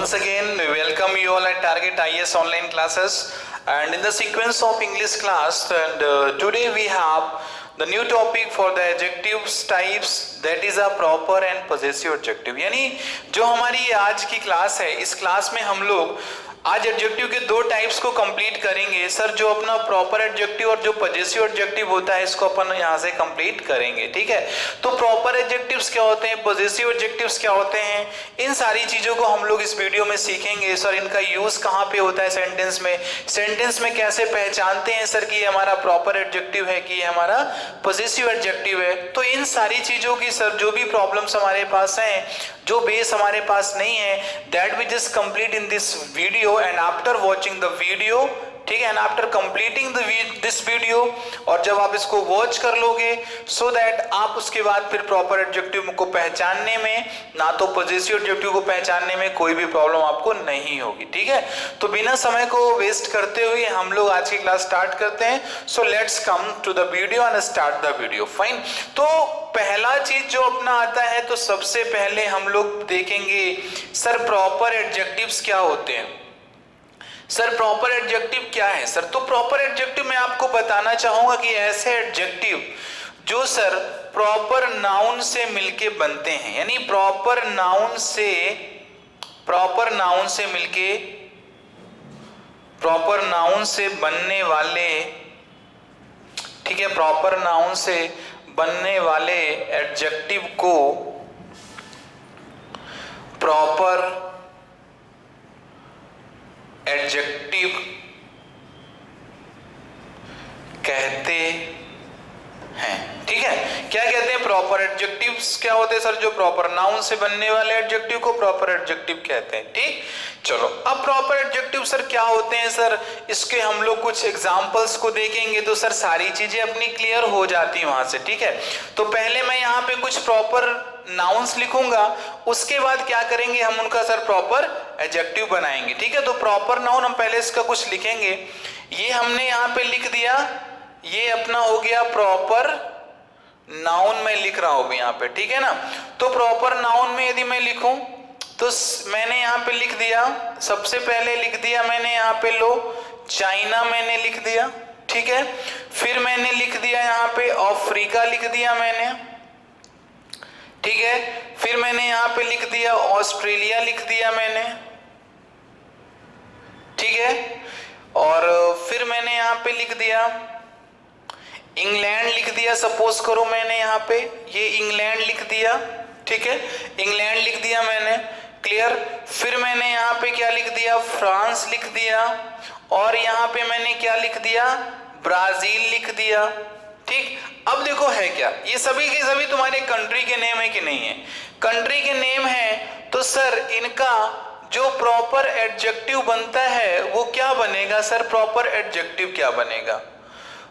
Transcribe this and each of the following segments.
Once again, we welcome you all at Target IS online classes, and in the sequence of English class, and today we have the new topic for the adjectives types, that is a proper and possessive adjective। यानी जो हमारी आज की class है, इस class में हम लोग आज एडजेक्टिव के दो टाइप्स को कंप्लीट करेंगे। सर जो अपना प्रॉपर एडजेक्टिव और जो पॉजेसिव एडजेक्टिव होता है, इसको अपन यहाँ से कंप्लीट करेंगे, ठीक है। तो प्रॉपर एडजेक्टिव्स क्या होते हैं, पॉजेसिव एडजेक्टिव्स क्या होते हैं, इन सारी चीजों को हम लोग इस वीडियो में सीखेंगे। सर इनका यूज कहाँ पे होता है सेंटेंस में कैसे पहचानते हैं सर कि ये हमारा प्रॉपर एडजेक्टिव है कि ये हमारा पॉजेसिव एडजेक्टिव है। तो इन सारी चीजों की सर जो भी प्रॉब्लम्स हमारे पास हैं, जो बेस हमारे पास नहीं है, that we just complete in this video and after watching the video, ठीक है, and after completing this video, और जब आप इसको वॉच कर लोगे so that आप उसके बाद फिर प्रॉपर एडजेक्टिव को पहचानने में, ना तो पॉजेसिव एडजेक्टिव को पहचानने में कोई भी प्रॉब्लम आपको नहीं होगी, ठीक है। तो बिना समय को वेस्ट करते हुए हम लोग आज की क्लास स्टार्ट करते हैं। So let's come to the video and start the video. Fine. तो पहला चीज जो अपना आता है, तो सबसे पहले हम लोग देखेंगे सर प्रॉपर एडजेक्टिव्स क्या होते हैं। सर प्रॉपर एडजेक्टिव क्या है सर? तो प्रॉपर एडजेक्टिव मैं आपको बताना चाहूंगा कि ऐसे एडजेक्टिव जो सर प्रॉपर नाउन से मिलके बनते हैं, यानी प्रॉपर नाउन से बनने वाले, ठीक है, प्रॉपर नाउन से बनने वाले एडजेक्टिव को प्रॉपर एडजेक्टिव कहते हैं, ठीक है। क्या कहते हैं? प्रॉपर एडजेक्टिव्स क्या होते हैं सर? जो प्रॉपर नाउन से बनने वाले एडजेक्टिव को प्रॉपर एडजेक्टिव कहते हैं, ठीक। चलो अब प्रॉपर एडजेक्टिव सर क्या होते हैं सर, इसके हम लोग कुछ एग्जांपल्स को देखेंगे तो सर सारी चीजें अपनी क्लियर हो जाती हैं वहां से, ठीक है। तो पहले मैं यहाँ पे कुछ प्रॉपर नाउन्स लिखूंगा, उसके बाद क्या करेंगे हम उनका सर प्रॉपर एडजेक्टिव बनाएंगे, ठीक है। तो प्रॉपर नाउन हम पहले इसका कुछ लिखेंगे। ये हमने यहाँ पे लिख दिया, ये अपना हो गया प्रॉपर नाउन, मैं लिख रहा हूं यहाँ पे, ठीक है ना। तो प्रॉपर नाउन में यदि मैं लिखूं तो मैंने यहाँ पे लिख दिया, सबसे पहले लिख दिया मैंने यहाँ पे लो चाइना मैंने लिख दिया, ठीक है। फिर मैंने लिख दिया यहाँ पे अफ्रीका लिख दिया मैंने, ठीक है। फिर मैंने यहाँ पे लिख दिया ऑस्ट्रेलिया लिख दिया मैंने, ठीक है। और फिर मैंने यहाँ पे लिख दिया इंग्लैंड लिख दिया, सपोज करो मैंने यहाँ पे ये इंग्लैंड लिख दिया, ठीक है, इंग्लैंड लिख दिया मैंने, क्लियर। फिर मैंने यहाँ पे क्या लिख दिया, फ्रांस लिख दिया, और यहाँ पे मैंने क्या लिख दिया, ब्राजील लिख दिया, ठीक। अब देखो है क्या, ये सभी के सभी तुम्हारे कंट्री के नेम है कि नहीं है? कंट्री के नेम है, तो सर इनका जो प्रॉपर एडजेक्टिव बनता है वो क्या बनेगा सर? प्रॉपर एडजेक्टिव क्या बनेगा?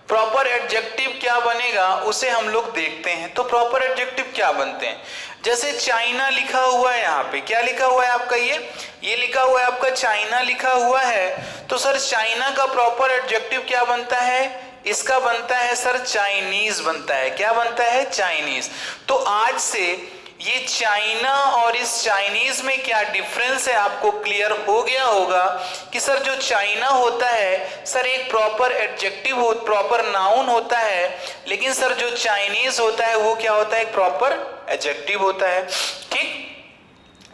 प्रॉपर एडजेक्टिव क्या बनेगा उसे हम लोग देखते हैं। तो प्रॉपर एडजेक्टिव क्या बनते हैं, जैसे चाइना लिखा हुआ है यहाँ पे, क्या लिखा हुआ है आपका, ये लिखा हुआ है आपका चाइना लिखा हुआ है। तो सर चाइना का प्रॉपर एडजेक्टिव क्या बनता है? इसका बनता है सर चाइनीज बनता है। क्या बनता है? चाइनीज। तो आज से ये चाइना और इस चाइनीज में क्या डिफरेंस है आपको क्लियर हो गया होगा कि सर जो चाइना होता है सर एक प्रॉपर एडजेक्टिव हो, प्रॉपर नाउन होता है, लेकिन सर जो चाइनीज होता है वो क्या होता है? एक प्रॉपर एडजेक्टिव होता है, ठीक।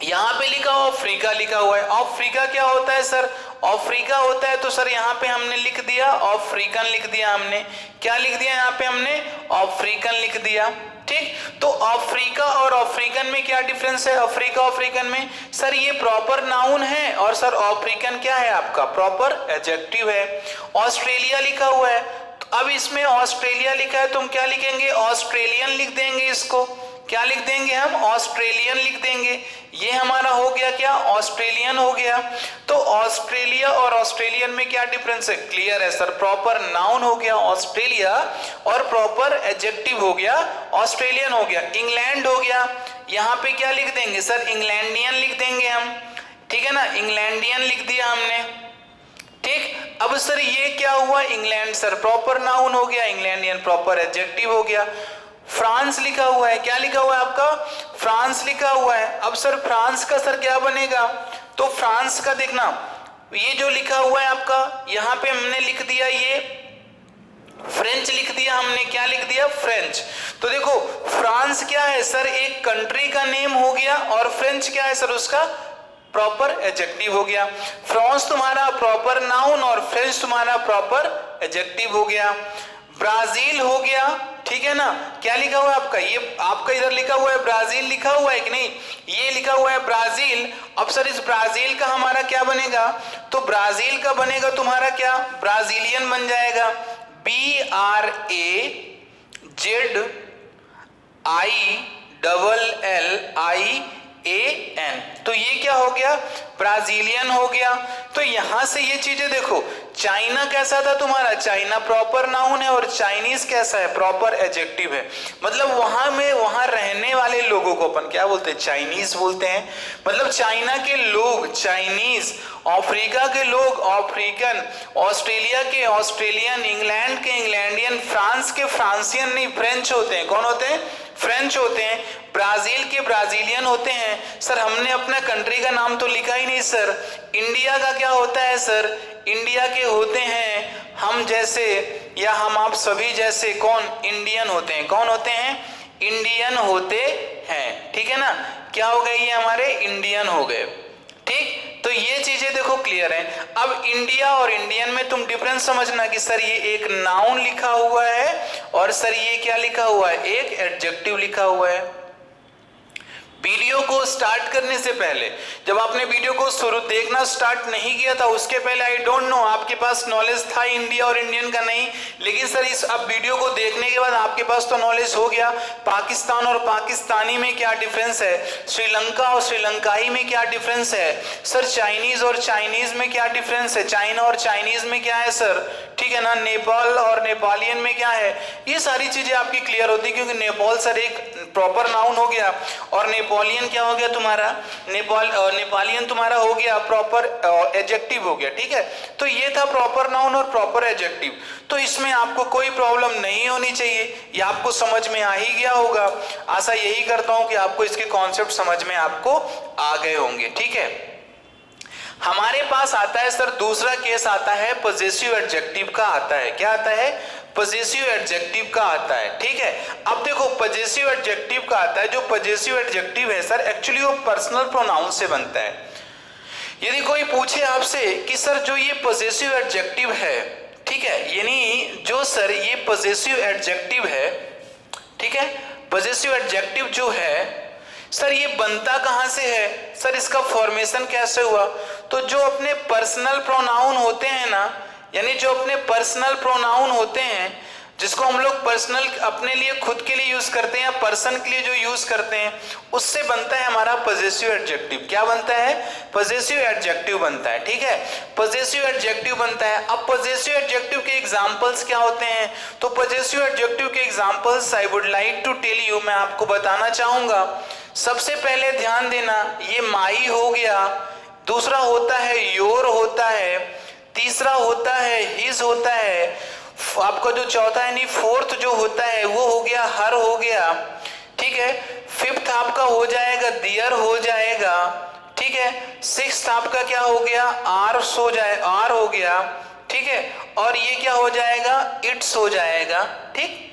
यहाँ पे लिखा हुआ अफ्रीका लिखा हुआ है, अफ्रीका क्या होता है सर? अफ्रीका होता है, तो सर यहाँ पे हमने लिख दिया अफ्रीकन लिख दिया, हमने क्या लिख दिया यहाँ पे? हमने अफ्रीकन लिख दिया, ठीक। तो अफ्रीका और अफ्रीकन में क्या डिफरेंस है? अफ्रीका अफ्रीकन में सर ये प्रॉपर नाउन है, और सर अफ्रीकन क्या है आपका? प्रॉपर एडजेक्टिव है। ऑस्ट्रेलिया लिखा हुआ है, तो अब इसमें ऑस्ट्रेलिया लिखा है तो हम क्या लिखेंगे? ऑस्ट्रेलियन लिख देंगे, इसको क्या लिख देंगे हम? ऑस्ट्रेलियन लिख देंगे। ये हमारा हो गया क्या? ऑस्ट्रेलियन हो गया। तो ऑस्ट्रेलिया और ऑस्ट्रेलियन में क्या डिफरेंस है? क्लियर है सर, प्रॉपर नाउन हो गया ऑस्ट्रेलिया और प्रॉपर एडजेक्टिव हो गया ऑस्ट्रेलियन हो गया। इंग्लैंड हो गया, यहाँ पे क्या लिख देंगे सर? इंग्लैंडियन लिख देंगे हम, ठीक है ना, इंग्लैंडियन लिख दिया हमने, ठीक। अब सर ये क्या हुआ? इंग्लैंड सर प्रॉपर नाउन हो गया, इंग्लैंडियन प्रॉपर एडजेक्टिव हो गया। फ्रांस लिखा हुआ है, क्या लिखा हुआ है आपका? फ्रांस लिखा हुआ है। अब सर फ्रांस का सर क्या बनेगा? तो फ्रांस का देखना, ये जो लिखा हुआ है आपका, यहां पे हमने लिख दिया ये फ्रेंच लिख दिया हमने, क्या लिख दिया? फ्रेंच। तो देखो फ्रांस क्या है सर? एक कंट्री का नेम हो गया, और फ्रेंच क्या है सर? उसका प्रॉपर एडजेक्टिव हो गया। फ्रांस तुम्हारा प्रॉपर नाउन और फ्रेंच तुम्हारा प्रॉपर एडजेक्टिव हो गया। ब्राजील हो गया, ठीक है ना? क्या लिखा हुआ है आपका? ये आपका इधर लिखा हुआ है ब्राजील, लिखा हुआ है कि नहीं? ये लिखा हुआ है ब्राजील। अब सर इस ब्राजील का हमारा क्या बनेगा? तो ब्राजील का बनेगा तुम्हारा क्या? ब्राजीलियन बन जाएगा। BRAZILLIAN, तो ये क्या हो गया? ब्राजीलियन हो गया। तो यहां से ये चीजें देखो, चाइना कैसा था तुम्हारा? चाइना प्रॉपर नाउन है, और चाइनीज कैसा है? प्रॉपर एडजेक्टिव है। मतलब वहां रहने वाले लोगों को अपन क्या बोलते हैं? चाइनीज बोलते हैं। मतलब चाइना के लोग चाइनीज, अफ्रीका के लोग अफ्रीकन, ऑस्ट्रेलिया के ऑस्ट्रेलियन, इंग्लैंड के इंग्लैंडियन, फ्रांस के फ्रांसियन नहीं, फ्रेंच होते हैं। कौन होते हैं? फ्रेंच होते हैं। ब्राजील के ब्राजीलियन होते हैं। सर हमने अपना कंट्री का नाम तो लिखा ही नहीं सर। इंडिया का क्या होता है सर? इंडिया के होते हैं हम जैसे, या हम आप सभी जैसे, कौन? इंडियन होते हैं। कौन होते हैं? इंडियन होते हैं, ठीक है ना? क्या हो गए? ये हमारे इंडियन हो गए, ठीक। तो ये चीजें देखो क्लियर है। अब इंडिया और इंडियन में तुम डिफरेंस समझना कि सर ये एक नाउन लिखा हुआ है, और सर ये क्या लिखा हुआ है? एक एडजेक्टिव लिखा हुआ है। वीडियो को स्टार्ट करने से पहले, जब आपने वीडियो को शुरू देखना स्टार्ट नहीं किया था, उसके पहले आई डोंट नो आपके पास नॉलेज था इंडिया और इंडियन का नहीं, लेकिन सर इस अब वीडियो को देखने के बाद आपके पास तो नॉलेज हो गया। पाकिस्तान और पाकिस्तानी में क्या डिफरेंस है? श्रीलंका और श्रीलंकाई में क्या डिफरेंस है? सर चाइनीज और चाइनीज में क्या डिफरेंस है? चाइना और चाइनीज में क्या है सर? ठीक है ना? नेपाल और नेपालियन में क्या है? ये सारी चीजें आपकी क्लियर होती, क्योंकि नेपाल सर एक प्रॉपर नाउन हो गया, और नेपोलियन क्या हो गया तुम्हारा? नेपालियन तुम्हारा हो गया प्रॉपर एडजेक्टिव हो गया, ठीक है। तो ये था प्रॉपर नाउन और प्रॉपर एडजेक्टिव। तो इसमें आपको कोई प्रॉब्लम नहीं होनी चाहिए, ये आपको समझ में आ ही गया होगा। आशा यही करता हूं कि आपको इसके कॉन्सेप्ट समझ में आपको आ गए होंगे, ठीक है। हमारे पास आता है सर दूसरा केस आता है पॉजिटिव एडजेक्टिव का आता है। क्या आता है? पॉजिटिव एडजेक्टिव का आता है, ठीक है। अब देखो पॉजिटिव एडजेक्टिव का आता है, जो पॉजिटिव एडजेक्टिव है सर एक्चुअली वो पर्सनल प्रोनाउन से बनता है। यदि कोई पूछे आपसे कि सर जो ये पॉजिटिव एडजेक्टिव है, ठीक है, यानी जो सर ये पॉजिटिव एडजेक्टिव है, ठीक है, पॉजिटिव एडजेक्टिव जो है सर ये बनता कहां से है? सर इसका फॉर्मेशन कैसे हुआ? तो जो अपने पर्सनल प्रोनाउन होते हैं ना, यानी जो अपने पर्सनल प्रोनाउन होते हैं, जिसको हम लोग पर्सनल अपने लिए खुद के लिए यूज करते हैं या पर्सन के लिए जो यूज करते हैं, उससे बनता है हमारा पॉजिटिव एडजेक्टिव। क्या बनता है? पॉजिटिव एडजेक्टिव बनता है, ठीक है। पॉजिटिव एडजेक्टिव बनता है। अब पॉजिटिव एडजेक्टिव के एग्जांपल्स क्या होते हैं? तो पॉजिटिव एडजेक्टिव के examples I would like to tell you, मैं आपको बताना चाहूंगा। सबसे पहले ध्यान देना, ये माई हो गया, दूसरा होता है योर होता है, तीसरा होता है हिज होता है, आपका जो चौथा है नहीं फोर्थ जो होता है वो हो गया हर हो गया, ठीक है। फिफ्थ आपका हो जाएगा दियर हो जाएगा, ठीक है। सिक्स्थ आपका क्या हो गया? आर हो गया, ठीक है। और ये क्या हो जाएगा? इट्स हो जाएगा, ठीक,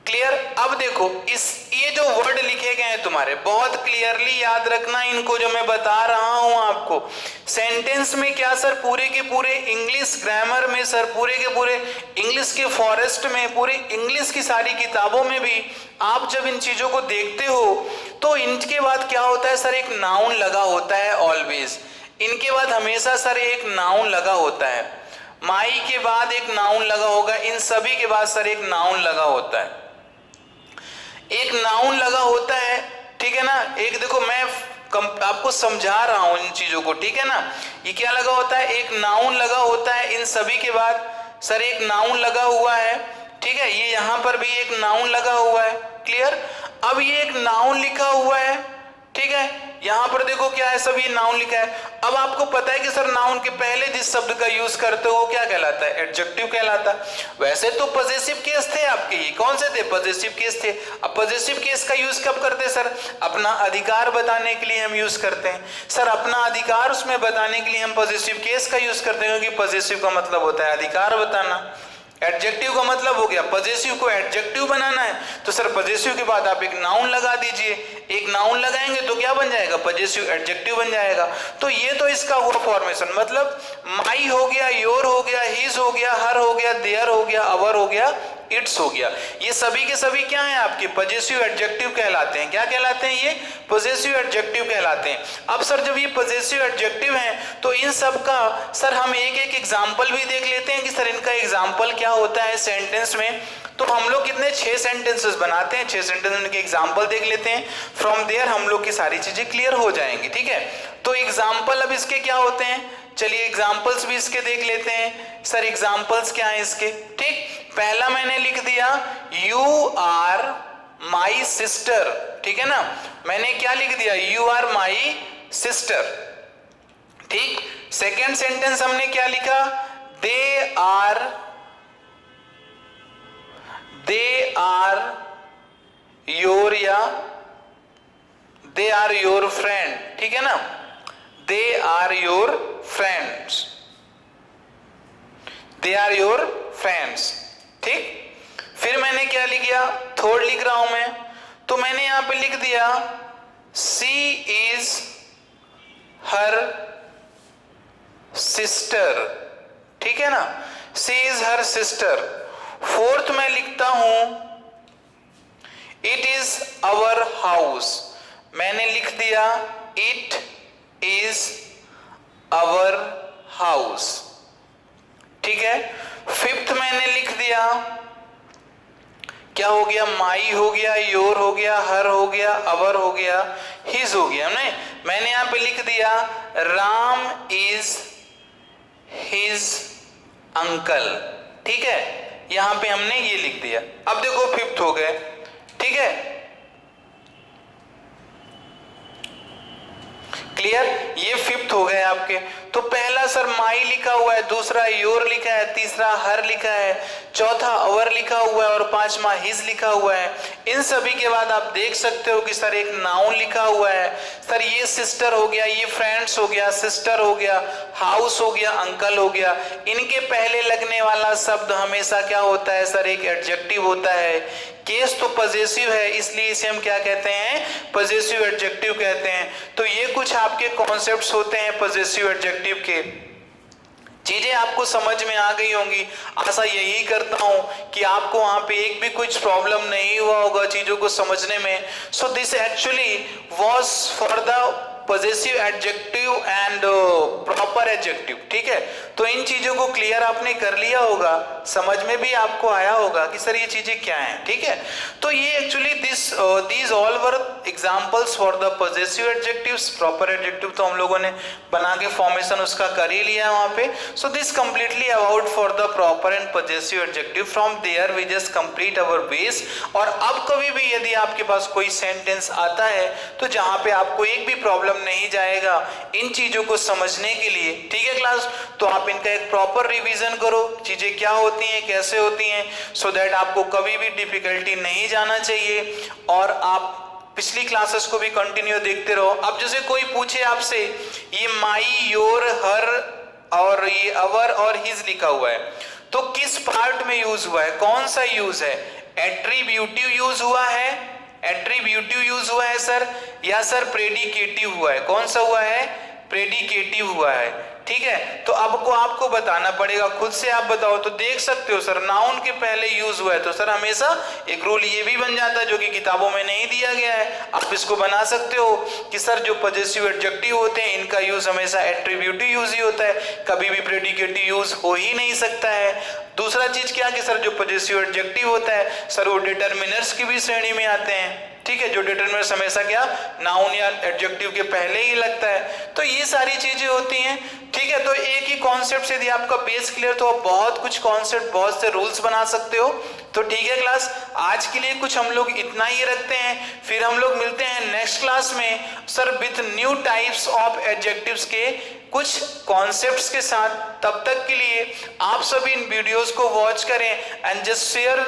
क्लियर। अब देखो ये जो वर्ड लिखे गए हैं तुम्हारे, बहुत क्लियरली याद रखना इनको, जो मैं बता रहा हूं आपको। सेंटेंस में क्या सर? पूरे के पूरे इंग्लिश ग्रामर में सर, पूरे के पूरे इंग्लिश के फॉरेस्ट में, पूरे इंग्लिश की सारी किताबों में भी आप जब इन चीजों को देखते हो तो इनके बाद क्या होता है सर? एक नाउन लगा होता है ऑलवेज। इनके बाद हमेशा सर एक नाउन लगा होता है। माई के बाद एक नाउन लगा होगा, इन सभी के बाद सर एक नाउन लगा होता है, एक नाउन लगा होता है, ठीक है ना। एक देखो मैं आपको समझा रहा हूं इन चीजों को, ठीक है ना। ये क्या लगा होता है? एक नाउन लगा होता है, इन सभी के बाद सर एक नाउन लगा हुआ है, ठीक है। ये यहां पर भी एक नाउन लगा हुआ है, क्लियर। अब ये एक नाउन लिखा हुआ है, ठीक है, यहां पर देखो क्या है, सब ये नाउन लिखा है। अब आपको पता है कि सर नाउन के पहले जिस शब्द का यूज करते हो वो क्या कहलाता है, एडजेक्टिव कहलाता है। वैसे तो पॉजेसिव केस थे आपके, ये कौन से थे, पॉजेसिव केस थे। अब पॉजेसिव केस का यूज कब करते हैं सर, अपना अधिकार बताने के लिए हम यूज करते हैं। सर अपना अधिकार उसमें बताने के लिए हम पॉजेसिव केस का यूज करते हैं, क्योंकि पॉजेसिव का मतलब होता है अधिकार बताना। एडजेक्टिव का मतलब हो गया, पॉजेसिव को एडजेक्टिव बनाना है तो सर पॉजेसिव के बाद आप एक नाउन लगा दीजिए, एक नाउन लगाएंगे तो क्या बन जाएगा, पॉजेसिव एडजेक्टिव बन जाएगा। तो ये तो इसका हुआ फॉर्मेशन, मतलब माई हो गया, योर हो गया, हिज हो गया, हर हो गया, देयर हो गया, अवर हो गया, इट्स हो गया। ये सभी के सभी क्या हैं आपके, पॉजेसिव एडजेक्टिव कहलाते हैं। क्या कहलाते हैं, ये पॉजेसिव एडजेक्टिव कहलाते हैं। अब सर जब ये पॉजेसिव एडजेक्टिव हैं तो इन सब का सर हम एक एक एग्जांपल भी देख लेते हैं कि सर इनका एग्जांपल क्या होता है सेंटेंस में। तो हम लोग कितने 6 सेंटेंसेस बनाते हैं, 6 सेंटेंस के एग्जांपल देख लेते हैं। फ्रॉम देयर हम लोग की सारी चीजें क्लियर हो जाएंगी। ठीक है, तो एग्जांपल अब इसके क्या होते हैं, चलिए एग्जांपल्स भी इसके देख लेते हैं। सर एग्जांपल्स क्या हैं इसके, ठीक, पहला मैंने लिख दिया यू आर माई सिस्टर, ठीक है ना, मैंने क्या लिख दिया, यू आर माई सिस्टर। ठीक, सेकेंड सेंटेंस हमने क्या लिखा, दे आर योर, या दे आर योर फ्रेंड, ठीक है ना, they are your friends, they are your friends. ठीक, फिर मैंने क्या लिख दिया, थर्ड लिख रहा हूं मैं, तो मैंने यहां पे लिख दिया सी इज हर सिस्टर, ठीक है ना, सी इज हर सिस्टर। फोर्थ मैं लिखता हूं इट इज अवर हाउस, मैंने लिख दिया इट इज अवर हाउस, ठीक है। फिफ्थ मैंने लिख दिया, क्या हो गया, माई हो गया, योर हो गया, हर हो गया, अवर हो गया, हिज हो गया। मैंने यहां पे लिख दिया राम इज हिज अंकल, ठीक है, यहां पे हमने ये लिख दिया। अब देखो फिफ्थ हो गए, ठीक है, क्लियर, ये फिफ्थ हो गए आपके। तो पहला सर माई लिखा हुआ है, दूसरा योर लिखा है, तीसरा हर लिखा है, चौथा अवर लिखा हुआ है और पांचवा हिज लिखा हुआ है। इन सभी के बाद आप देख सकते हो कि सर एक नाउन लिखा हुआ है। सर ये सिस्टर हो गया, ये फ्रेंड्स हो गया, सिस्टर हो गया, हाउस हो गया, अंकल हो गया। इनके पहले लगने वाला शब्द हमेशा क्या होता है सर, एक एडजेक्टिव होता है। केस तो पॉजेसिव है, इसलिए इसे हम क्या कहते हैं, पॉजेसिव एडजेक्टिव कहते हैं। तो ये कुछ आपके कॉन्सेप्ट्स होते हैं पॉजेसिव एडजेक्टिव के। चीजें आपको समझ में आ गई होंगी, आशा यही करता हूं कि आपको वहां पे एक भी कुछ प्रॉब्लम नहीं हुआ होगा चीजों को समझने में। So this actually was for the possessive adjective and proper adjective, ठीक है। तो इन चीजों को क्लियर आपने कर लिया होगा, समझ में भी आपको आया होगा कि सर ये चीजें क्या हैं, ठीक है। तो ये actually these all were examples for the possessive adjectives. Proper adjective तो हम लोगों ने बना के फॉर्मेशन उसका कर ही लिया वहां पे। So this completely about for the proper and possessive adjective. From there we just complete our base. और अब कभी भी यदि आपके पास कोई सेंटेंस आता है तो जहां पे आपको एक भी प्रॉब्लम नहीं जाएगा इन चीजों को समझने के लिए, ठीक है क्लास, तो आप इनका एक प्रॉपर रिवीजन करो, चीजें क्या होती हैं, कैसे होती हैं, सो दैट आपको कभी भी डिफिकल्टी नहीं जाना चाहिए। और आप पिछली क्लासेस को भी कंटिन्यू देखते रहो। अब जैसे कोई पूछे आपसे ये माई, योर, हर और ये अवर और हिज लिखा हुआ है, तो किस पार्ट में यूज हुआ है, कौन सा यूज है, एट्रीब्यूटिव यूज हुआ है, एट्रीब्यूटिव यूज हुआ है सर, या सर प्रेडिकेटिव हुआ है, कौन सा हुआ है, प्रेडिकेटिव हुआ है, ठीक है। तो अब को आपको बताना पड़ेगा, खुद से आप बताओ। तो देख सकते हो सर नाउन के पहले यूज हुआ है, तो सर हमेशा एक रूल ये भी बन जाता है जो कि किताबों में नहीं दिया गया है, आप इसको बना सकते हो कि सर जो पॉजेसिव एडजेक्टिव होते हैं इनका यूज हमेशा एट्रीब्यूटिव यूज ही होता है, कभी भी प्रेडिकेटिव यूज हो ही नहीं सकता है। दूसरा चीज क्या कि सर जो पॉजेसिव एडजेक्टिव होता है सर वो डिटरमिनर्स की भी श्रेणी में आते हैं, ठीक है, जो डिटरमिनर्स हमेशा क्या नाउन या एडजेक्टिव के पहले ही लगता है। तो ये सारी चीजें होती हैं, ठीक है, तो एक ही कॉन्सेप्ट से यदि आपका बेस क्लियर तो आप बहुत कुछ कॉन्सेप्ट, बहुत से रूल्स बना सकते हो। तो ठीक है क्लास, आज के लिए कुछ हम लोग इतना ही रखते हैं, फिर हम लोग मिलते हैं नेक्स्ट क्लास में sir with new types of adjectives के कुछ कॉन्सेप्ट्स के साथ। तब तक के लिए आप सभी इन वीडियोस को वॉच करें and just share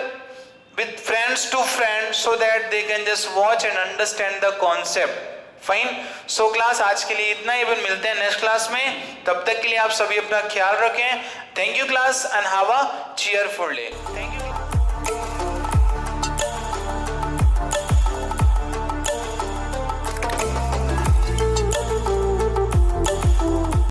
with friends to friends so that they can just watch and understand the concept. Fine. So class आज के लिए इतना ही, फिर मिलते हैं नेक्स्ट क्लास में। तब तक के लिए आप सभी अपना ख्याल रखें। Thank you class and have a cheerful day. Thank you.